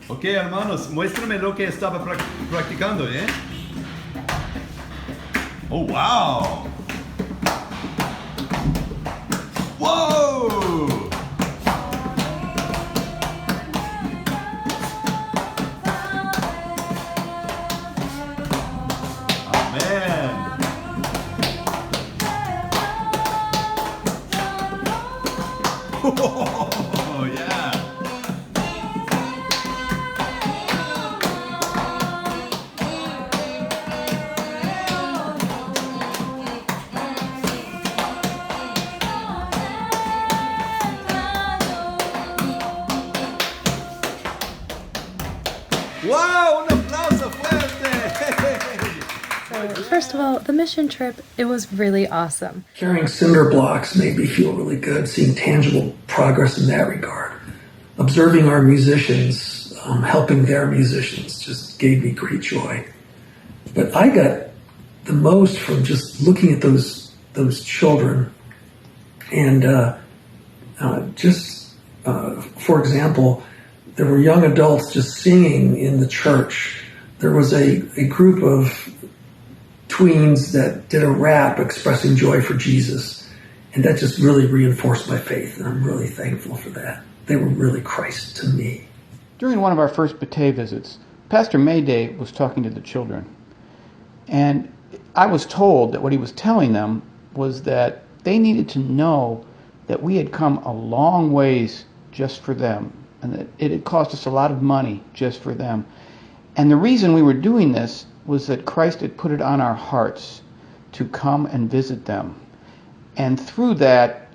Ok, hermanos, muéstrame lo que estaba practicando, ¿eh? Oh, wow! Whoa! Amen. Oh, yeah. Wow, un aplauso fuerte. First of all, the mission trip, it was really awesome. Carrying cinder blocks made me feel really good, seeing tangible progress in that regard. Observing our musicians, helping their musicians just gave me great joy. But I got the most from just looking at those children and for example, there were young adults just singing in the church. There was a group of tweens that did a rap expressing joy for Jesus. And that just really reinforced my faith. And I'm really thankful for that. They were really Christ to me. During one of our first Batey visits, Pastor Mayday was talking to the children. And I was told that what he was telling them was that they needed to know that we had come a long ways just for them, and that it had cost us a lot of money just for them. And the reason we were doing this was that Christ had put it on our hearts to come and visit them. And through that,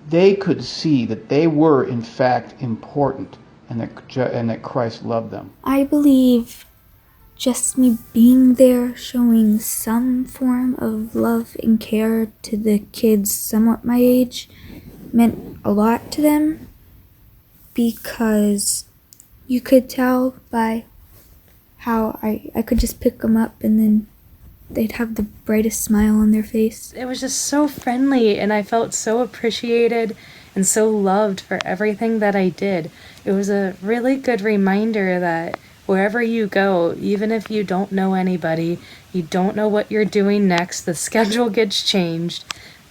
they could see that they were, in fact, important and that Christ loved them. I believe just me being there, showing some form of love and care to the kids somewhat my age, meant a lot to them, because you could tell by how I could just pick them up and then they'd have the brightest smile on their face. It was just so friendly, and I felt so appreciated and so loved for everything that I did. It was a really good reminder that wherever you go, even if you don't know anybody, you don't know what you're doing next, the schedule gets changed,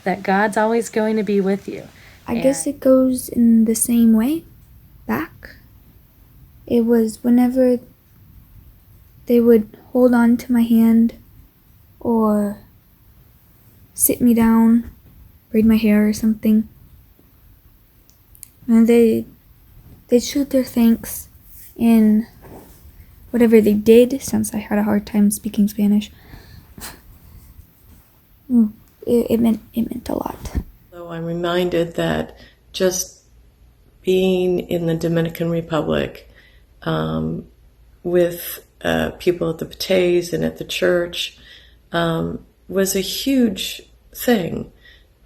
that God's always going to be with you. I guess it goes in the same way back. It was whenever they would hold on to my hand or sit me down, braid my hair or something. And they'd showed their thanks in whatever they did, since I had a hard time speaking Spanish. It meant a lot. So I'm reminded that just being in the Dominican Republic with people at the Bateys and at the church was a huge thing,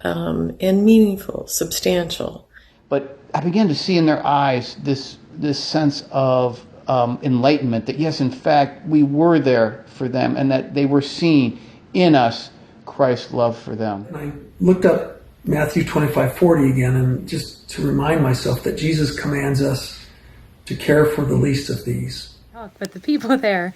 and meaningful, substantial. But I began to see in their eyes this sense of enlightenment, that yes, in fact, we were there for them, and that they were seeing in us Christ's love for them. And I looked up Matthew 25:40 again, and just to remind myself that Jesus commands us to care for the least of these. But the people there,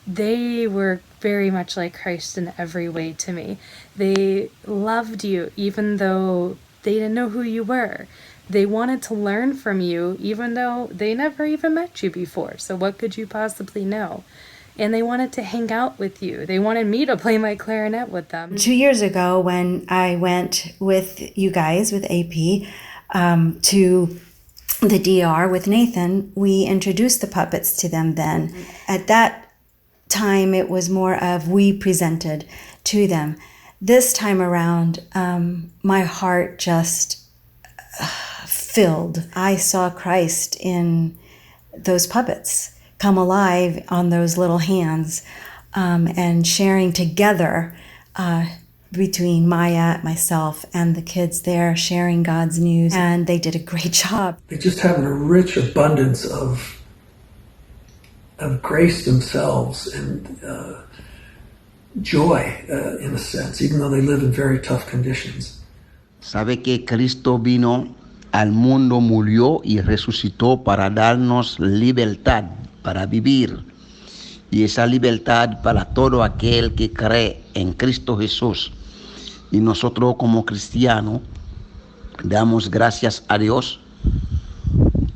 they were very much like Christ in every way to me. They loved you even though they didn't know who you were. They wanted to learn from you even though they never even met you before. So what could you possibly know? And they wanted to hang out with you. They wanted me to play my clarinet with them. 2 years ago, when I went with you guys, with AP, to the DR with Nathan, we introduced the puppets to them then. At that time, it was more of we presented to them. This time around, my heart just filled. I saw Christ in those puppets come alive on those little hands, and sharing together between Maya, myself, and the kids there, sharing God's news, and they did a great job. They just have a rich abundance of grace themselves and joy, in a sense, even though they live in very tough conditions. Sabe que Cristo vino al mundo murió y resucitó para darnos libertad para vivir. Y esa libertad para todo aquel que cree en Cristo Jesús. Y nosotros como cristianos damos gracias a Dios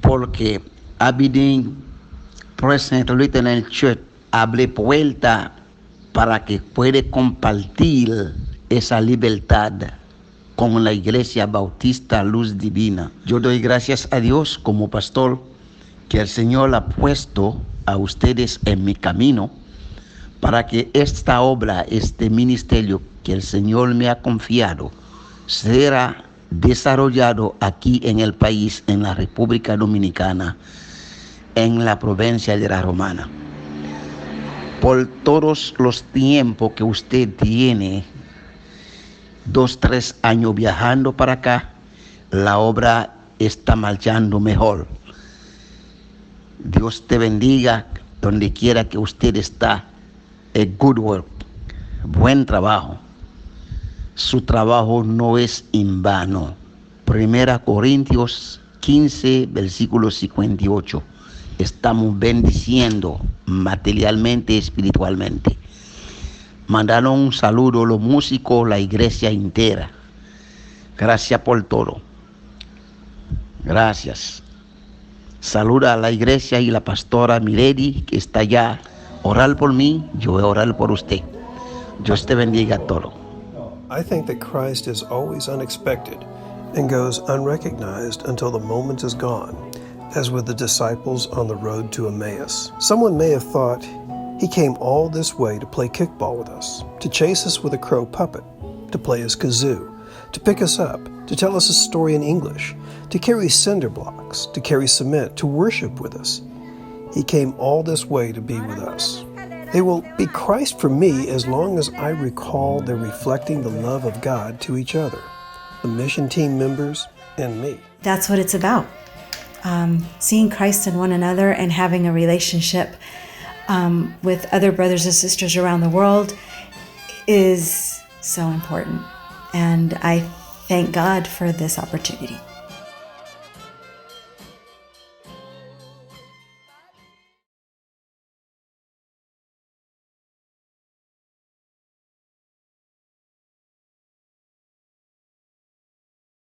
porque Aberdeen Present Lutheran Church abre puerta para que pueda compartir esa libertad con la Iglesia Bautista Luz Divina. Yo doy gracias a Dios como pastor que el Señor ha puesto a ustedes en mi camino para que esta obra, este ministerio que el Señor me ha confiado, será desarrollado aquí en el país, en la República Dominicana, en la provincia de La Romana. Por todos los tiempos que usted tiene, 2-3 años viajando para acá, la obra está marchando mejor. Dios te bendiga donde quiera que usted está. A good work, buen trabajo. Su trabajo no es en vano. 1 Corintios 15, versículo 58. Estamos bendiciendo materialmente y espiritualmente. Mandaron un saludo a los músicos, la iglesia entera. Gracias por todo. Gracias. Saluda a la iglesia y la pastora Milady, que está allá. Orar por mí, yo voy a orar por usted. Dios te bendiga a todos. I think that Christ is always unexpected and goes unrecognized until the moment is gone, as with the disciples on the road to Emmaus. Someone may have thought, he came all this way to play kickball with us, to chase us with a crow puppet, to play us kazoo, to pick us up, to tell us a story in English, to carry cinder blocks, to carry cement, to worship with us. He came all this way to be with us. They will be Christ for me as long as I recall they're reflecting the love of God to each other, the mission team members and me. That's what it's about. Seeing Christ in one another and having a relationship with other brothers and sisters around the world is so important. And I thank God for this opportunity.